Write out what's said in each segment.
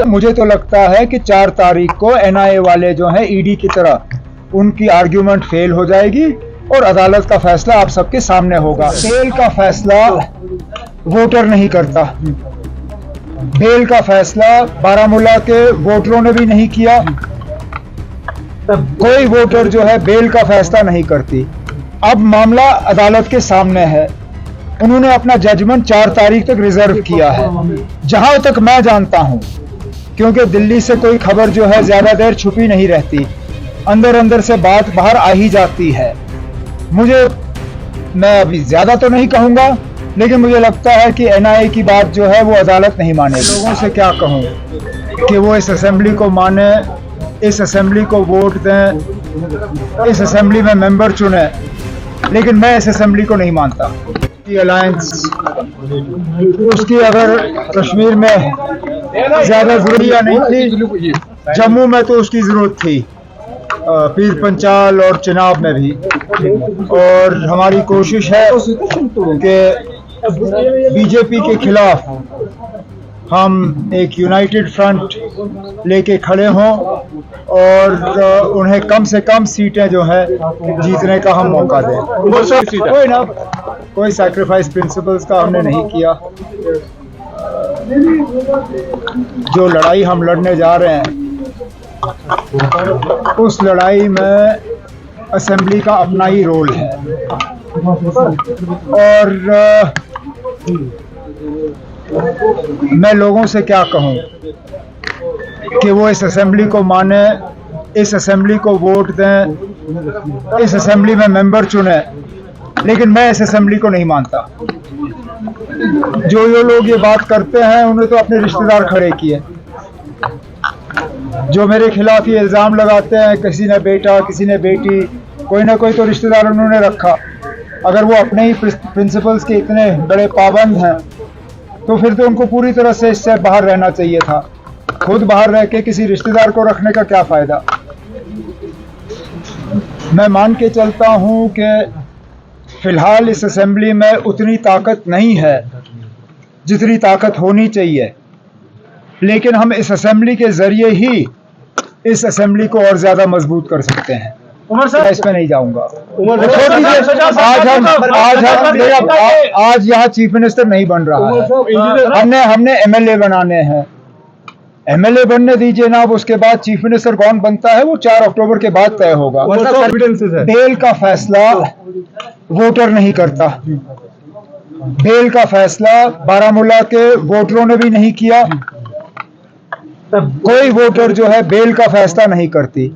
मुझे तो लगता है कि 4 तारीख को एनआईए वाले जो हैं ईडी की तरह उनकी आर्ग्यूमेंट फेल हो जाएगी और अदालत का फैसला आप सबके सामने होगा। बेल का फैसला वोटर नहीं करता, बेल का फैसला बारामूला के वोटरों ने भी नहीं किया। कोई वोटर जो है बेल का फैसला नहीं करती। अब मामला अदालत के सामने है। उन्होंने अपना जजमेंट 4 तारीख तक रिजर्व किया है, जहां तक मैं जानता हूं, क्योंकि दिल्ली से कोई खबर जो है ज्यादा देर छुपी नहीं रहती, अंदर अंदर से बात बाहर आ ही जाती है। मैं अभी ज्यादा तो नहीं कहूंगा, लेकिन मुझे लगता है कि एनआईए की बात जो है वो अदालत नहीं मानेगी। लोगों से क्या कहूं कि वो इस असेंबली को माने, इस असेंबली को वोट दें, इस असेंबली में मेंबर चुने, लेकिन मैं इस असेंबली को नहीं मानता। अलायंस उसकी अगर कश्मीर में ज्यादा जरूरी नहीं थी, जम्मू में तो उसकी जरूरत थी, पीर पंचाल और चिनाब में भी। और हमारी कोशिश है कि बीजेपी के खिलाफ हम एक यूनाइटेड फ्रंट लेके खड़े हों और उन्हें कम से कम सीटें जो है जीतने का हम मौका दें। कोई सैक्रिफाइस प्रिंसिपल्स का हमने नहीं किया। जो लड़ाई हम लड़ने जा रहे हैं, उस लड़ाई में असेंबली का अपना ही रोल है। और मैं लोगों से क्या कहूं कि वो इस असेंबली को माने, इस असेंबली को वोट दें, इस असेंबली में मेंबर चुने, लेकिन मैं इस असेंबली को नहीं मानता। जो लोग ये बात करते हैं उन्हें तो अपने रिश्तेदार खड़े किए। जो मेरे खिलाफ ये इल्ज़ाम लगाते हैं, किसी ने बेटा, किसी ने बेटी, कोई ना कोई तो रिश्तेदार उन्होंने रखा। अगर वो अपने ही प्रिंसिपल्स के इतने बड़े पाबंद हैं तो फिर तो उनको पूरी तरह से इससे बाहर रहना चाहिए था। खुद बाहर रह के किसी रिश्तेदार को रखने का क्या फ़ायदा। मैं मान के चलता हूँ कि फ़िलहाल इस असेंबली में उतनी ताकत नहीं है जितनी ताकत होनी चाहिए, लेकिन हम इस असेंबली के ज़रिए ही इस असेंबली को और ज़्यादा मजबूत कर सकते हैं। इस पे नहीं जाऊंगा। आज यहाँ चीफ मिनिस्टर नहीं बन रहा है। हमने एमएलए बनाने हैं। एमएलए बनने दीजिए ना, अब उसके बाद चीफ मिनिस्टर कौन बनता है वो 4 अक्टूबर के बाद तय होगा। बेल का फैसला वोटर नहीं करता, बेल का फैसला बारामूला के वोटरों ने भी नहीं किया। कोई वोटर जो है बेल का फैसला नहीं करती।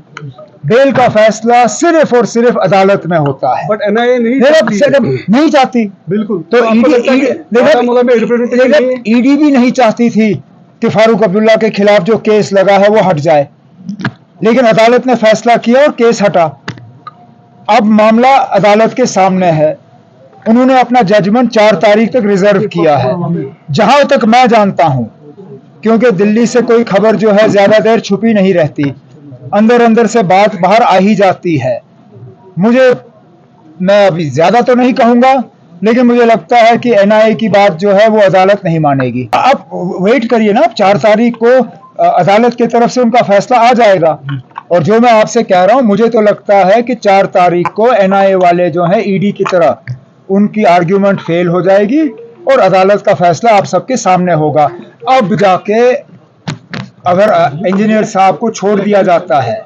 बेल का फैसला सिर्फ और सिर्फ अदालत में होता है। बट एनआईए नहीं चाहती। बिल्कुल। तो ईडी भी नहीं चाहती थी कि फारूक अब्दुल्ला के खिलाफ जो केस लगा है वो हट जाए, लेकिन अदालत ने फैसला किया और केस हटा। अब मामला अदालत के सामने है। उन्होंने अपना जजमेंट 4 तारीख तक रिजर्व किया है, जहां तक मैं जानता हूं, क्योंकि दिल्ली से कोई खबर जो है ज्यादा देर छुपी नहीं रहती, अंदर अंदर से बात बाहर आ ही जाती है। मैं अभी ज्यादा तो नहीं कहूंगा, लेकिन मुझे लगता है कि एनआईए की बात जो है वो अदालत नहीं मानेगी। आप वेट करिए ना, 4 तारीख को अदालत की तरफ से उनका फैसला आ जाएगा। और जो मैं आपसे कह रहा हूं, मुझे तो लगता है कि 4 तारीख को एनआईए वाले जो हैं ईडी की तरह उनकी आर्ग्यूमेंट फेल हो जाएगी और अदालत का फैसला आप सबके सामने होगा। अब जाके अगर इंजीनियर साहब को छोड़ दिया जाता है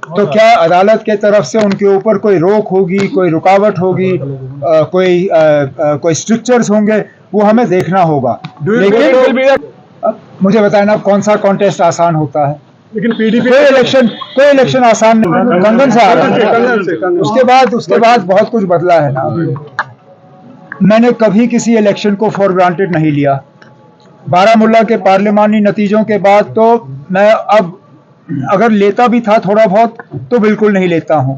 तो क्या अदालत के तरफ से उनके ऊपर कोई रोक होगी, कोई रुकावट होगी, कोई स्ट्रिक्चर्स होंगे, वो हमें देखना होगा। लेकिन मुझे बताएं ना, कौन सा कॉन्टेस्ट आसान होता है? लेकिन पीडीपी कोई इलेक्शन आसान नहीं। कंगन से आ रहा है, उसके बाद बहुत कुछ बदला है ना। मैंने कभी किसी इलेक्शन को फॉर ग्रांटेड नहीं लिया। बारामूला के पार्लिमानी नतीजों के बाद तो मैं अब अगर लेता भी था थोड़ा बहुत तो बिल्कुल नहीं लेता हूं।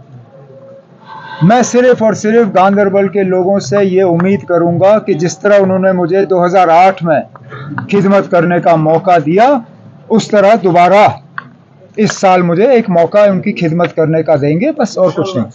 मैं सिर्फ और सिर्फ गांदरबल के लोगों से ये उम्मीद करूंगा कि जिस तरह उन्होंने मुझे 2008 में खिदमत करने का मौका दिया, उस तरह दोबारा इस साल मुझे एक मौका उनकी खिदमत करने का देंगे, बस और कुछ नहीं।